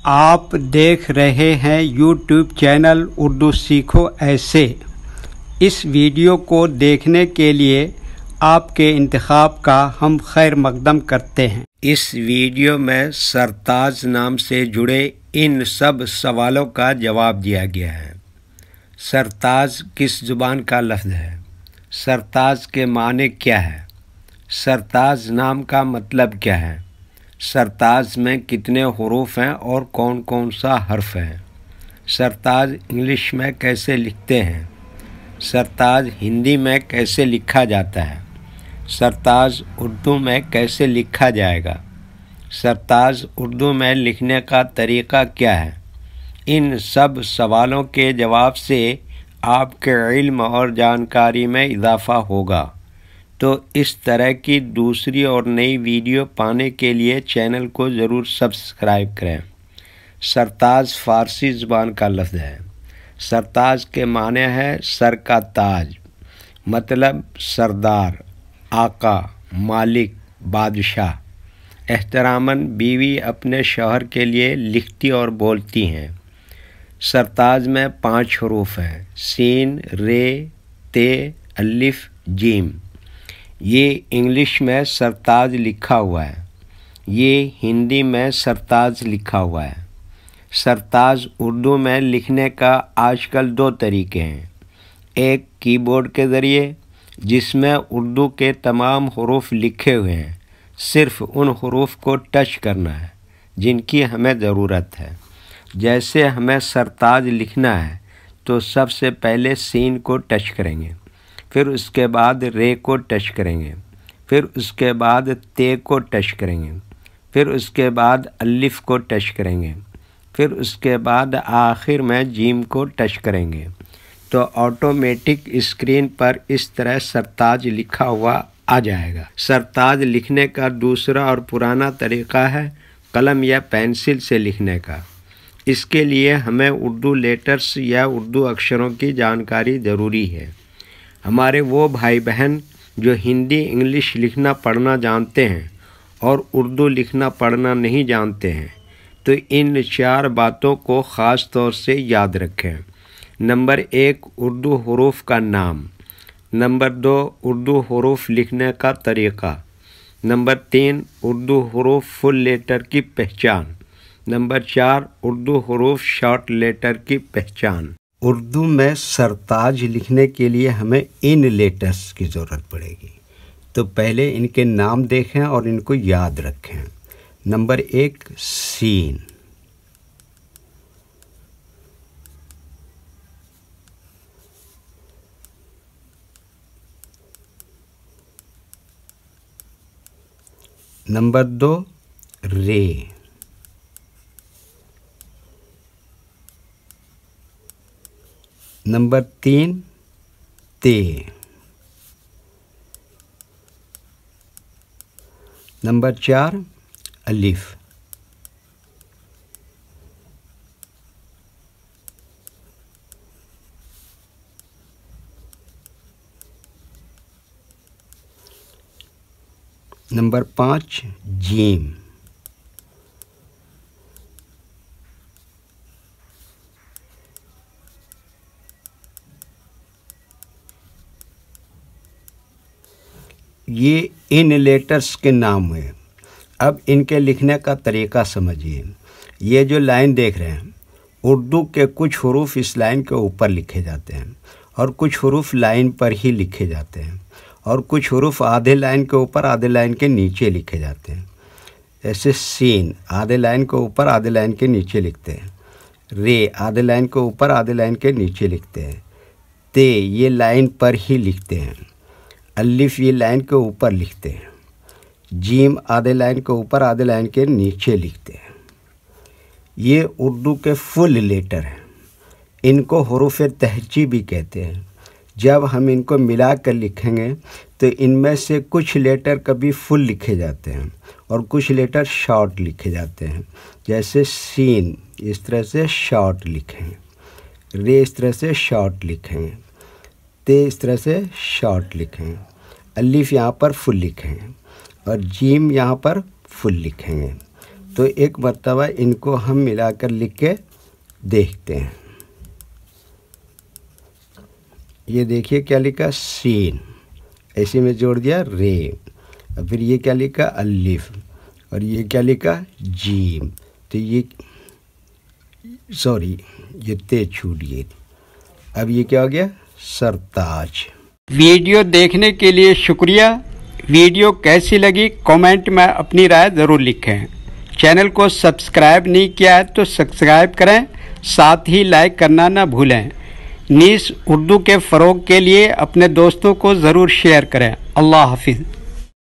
آپ دیکھ رہے ہیں یوٹیوب چینل اردو سیکھو ایسے۔ اس ویڈیو کو دیکھنے کے لیے آپ کے انتخاب کا ہم خیر مقدم کرتے ہیں۔ اس ویڈیو میں سرتاج نام سے جڑے ان سب سوالوں کا جواب دیا گیا ہے۔ سرتاج کس زبان کا لفظ ہے؟ سرتاج کے معنی کیا ہے؟ سرتاج نام کا مطلب کیا ہے؟ سرتاج میں کتنے حروف ہیں اور کون کون سا حرف ہے؟ سرتاج انگلش میں کیسے لکھتے ہیں؟ سرتاج ہندی میں کیسے لکھا جاتا ہے؟ سرتاج اردو میں کیسے لکھا جائے گا؟ سرتاج اردو میں لکھنے کا طریقہ کیا ہے؟ ان سب سوالوں کے جواب سے آپ کے علم اور جانکاری میں اضافہ ہوگا۔ تو اس طرح کی دوسری اور نئی ویڈیو پانے کے لیے چینل کو ضرور سبسکرائب کریں۔ سرتاج فارسی زبان کا لفظ ہے۔ سرتاج کے معنی ہے سر کا تاج، مطلب سردار، آقا، مالک، بادشاہ۔ احتراماً بیوی اپنے شوہر کے لیے لکھتی اور بولتی ہیں۔ سرتاج میں 5 حروف ہیں: سین، رے، تے، الف، جیم۔ یہ انگلش میں سرتاج لکھا ہوا ہے، یہ ہندی میں سرتاج لکھا ہوا ہے۔ سرتاج اردو میں لکھنے کا آج کل 2 طریقے ہیں، ایک کی بورڈ کے ذریعے جس میں اردو کے تمام حروف لکھے ہوئے ہیں، صرف ان حروف کو ٹچ کرنا ہے جن کی ہمیں ضرورت ہے۔ جیسے ہمیں سرتاج لکھنا ہے تو سب سے پہلے سین کو ٹچ کریں گے، پھر اس کے بعد رے کو ٹچ کریں گے، پھر اس کے بعد تے کو ٹچ کریں گے، پھر اس کے بعد الف کو ٹچ کریں گے، پھر اس کے بعد آخر میں جیم کو ٹچ کریں گے تو آٹومیٹک اسکرین پر اس طرح سرتاج لکھا ہوا آ جائے گا۔ سرتاج لکھنے کا دوسرا اور پرانا طریقہ ہے قلم یا پینسل سے لکھنے کا۔ اس کے لیے ہمیں اردو لیٹرز یا اردو اکشروں کی جانکاری ضروری ہے۔ ہمارے وہ بھائی بہن جو ہندی انگلش لکھنا پڑھنا جانتے ہیں اور اردو لکھنا پڑھنا نہیں جانتے ہیں تو ان 4 باتوں کو خاص طور سے یاد رکھیں۔ نمبر 1، اردو حروف کا نام۔ نمبر 2، اردو حروف لکھنے کا طریقہ۔ نمبر 3، اردو حروف فل لیٹر کی پہچان۔ نمبر 4، اردو حروف شارٹ لیٹر کی پہچان۔ اردو میں سرتاج لکھنے کے لیے ہمیں ان لیٹرز کی ضرورت پڑے گی، تو پہلے ان کے نام دیکھیں اور ان کو یاد رکھیں۔ نمبر 1، سین۔ نمبر 2، رے۔ نمبر 3، تے۔ نمبر 4، الف۔ نمبر 5، جیم۔ یہ ان لیٹرز کے نام ہوئے۔ اب ان کے لکھنے کا طریقہ سمجھیے۔ یہ جو لائن دیکھ رہے ہیں، اردو کے کچھ حروف اس لائن کے اوپر لکھے جاتے ہیں اور کچھ حروف لائن پر ہی لکھے جاتے ہیں اور کچھ حروف آدھے لائن کے اوپر آدھے لائن کے نیچے لکھے جاتے ہیں۔ جیسے سین آدھے لائن کے اوپر آدھے لائن کے نیچے لکھتے ہیں، رے آدھے لائن کے اوپر آدھے لائن کے نیچے لکھتے ہیں، تے یہ لائن پر ہی لکھتے ہیں، الف یہ لائن کے اوپر لکھتے ہیں، جیم آدھے لائن کے اوپر آدھے لائن کے نیچے لکھتے ہیں۔ یہ اردو کے فل لیٹر ہیں، ان کو حروف تہجی بھی کہتے ہیں۔ جب ہم ان کو ملا کر لکھیں گے تو ان میں سے کچھ لیٹر کبھی فل لکھے جاتے ہیں اور کچھ لیٹر شارٹ لکھے جاتے ہیں۔ جیسے سین اس طرح سے شارٹ لکھیں، رے اس طرح سے شارٹ لکھیں، تے اس طرح سے شارٹ لکھیں، الف یہاں پر فل لکھیں اور جیم یہاں پر فل لکھیں گے۔ تو ایک مرتبہ ان کو ہم ملا کر لکھ کے دیکھتے ہیں۔ یہ دیکھیے کیا لکھا، سین، ایسے میں جوڑ دیا رے، اور پھر یہ کیا لکھا، الف، اور یہ کیا لکھا، جیم، تو یہ یہ تے چھوٹ گئی تھی۔ اب یہ کیا ہو گیا، سرتاج۔ ویڈیو دیکھنے کے لیے شکریہ۔ ویڈیو کیسی لگی کامنٹ میں اپنی رائے ضرور لکھیں۔ چینل کو سبسکرائب نہیں کیا ہے تو سبسکرائب کریں، ساتھ ہی لائک کرنا نہ بھولیں۔ نیز اردو کے فروغ کے لیے اپنے دوستوں کو ضرور شیئر کریں۔ اللہ حافظ۔